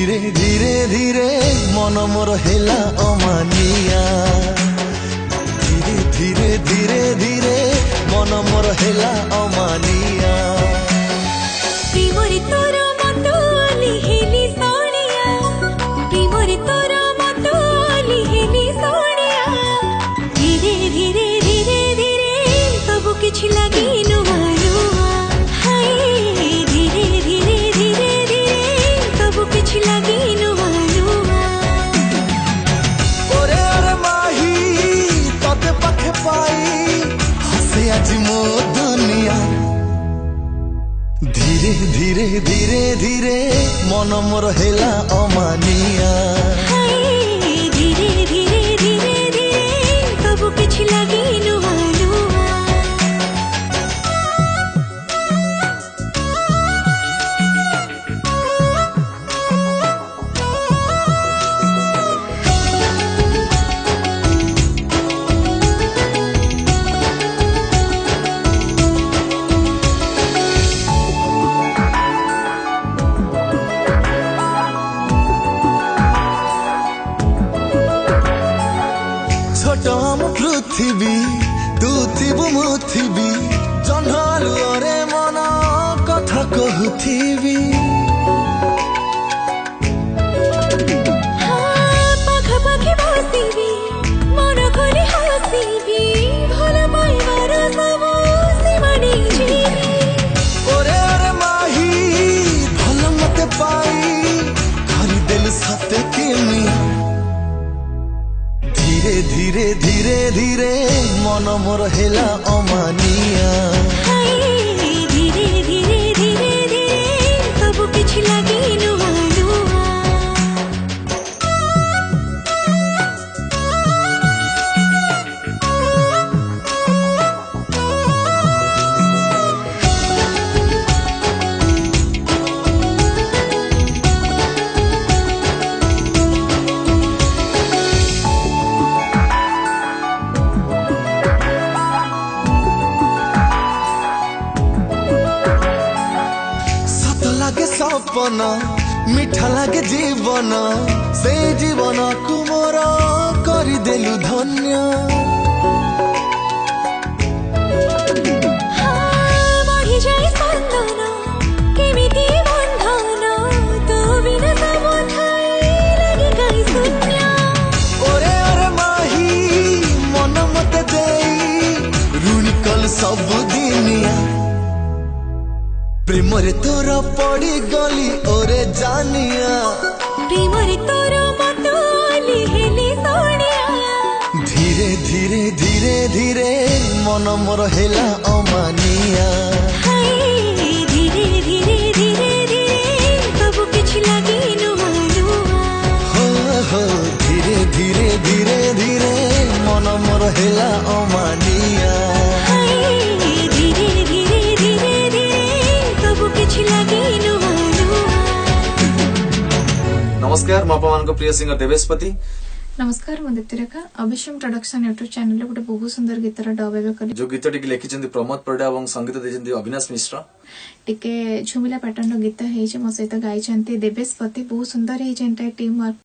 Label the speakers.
Speaker 1: धीरे धीरे धीरे मन मोर हेला अमानिया धीरे धीरे धीरे धीरे मन मोर हेला अमानिया
Speaker 2: प्रेमरे तोर मत लिहेली सोनिया प्रेमरे तोर मत लिहेली सोनिया धीरे धीरे धीरे धीरे सब किछ लागी नुआ नुआ हाय धीरे धीरे धीरे धीरे सब किछ लागी नुआ नुआ
Speaker 1: ओरे ओरे माही तते पाखे पाई हसे आज मो दुनिया धीरे धीरे धीरे धीरे मन मोर हेला अमानिया
Speaker 2: धीरे धीरे धीरे धीरे सब किछ लागी नुआ नुआ
Speaker 1: छोटम पृथ्वी तू थिबु मु थिबी जन्हालु अरे मन कथा कहूथिबी
Speaker 2: पाखापाखि बसिबी मन खोली हसिबी भल पाइबार सब सीमा जीवी
Speaker 1: ओरे ओरे माही भल मते पाई खरीदेलु सते किमिया धीरे धीरे धीरे धीरे मन मोर हेला अमानिया
Speaker 2: धीरे धीरे धीरे धीरे सब किछ लागी नुआ नुआ
Speaker 1: लागे सपन मीठा लागे जीवन से जीवन को मोर करदेलु धन्य
Speaker 2: बढ़ी जाए स्पंदन केमिति बंधन तो बिना सब ठाई लगे कहीं शून्य
Speaker 1: ओरे ओरे माही मन मते देई ऋणी कल सब दिनिया प्रेमरे तोर पड़ी गली ओरे जानिया
Speaker 2: प्रेमरे तोर मत लिहेली सोनिया
Speaker 1: धीरे धीरे धीरे धीरे मन मोर हेला अमानिया
Speaker 2: धीरे धीरे धीरे धीरे सब किछ लागी नुआ नुआ
Speaker 1: हो धीरे धीरे धीरे धीरे मन मोर हेला अमानिया
Speaker 2: धीरे धीरे धीरे धीरे सब किछ लागी नुआ नुआ
Speaker 3: नमस्कार मो आपको प्रिय सिंगर देवेशपति
Speaker 4: नमस्कार मु दीप्तिरेखा अभिषम प्रोडक्शन यूट्यूब चैनल गोटे बहुत सुंदर गीतर डब कर
Speaker 3: जो गीत टी लिखिं प्रमोद परिडा और संगीत देते अविनाश मिश्र
Speaker 4: टिके झुमिला पैटर्न गीत है मो सहित गाई देवेशपति बहुत सुंदर है टीम वर्क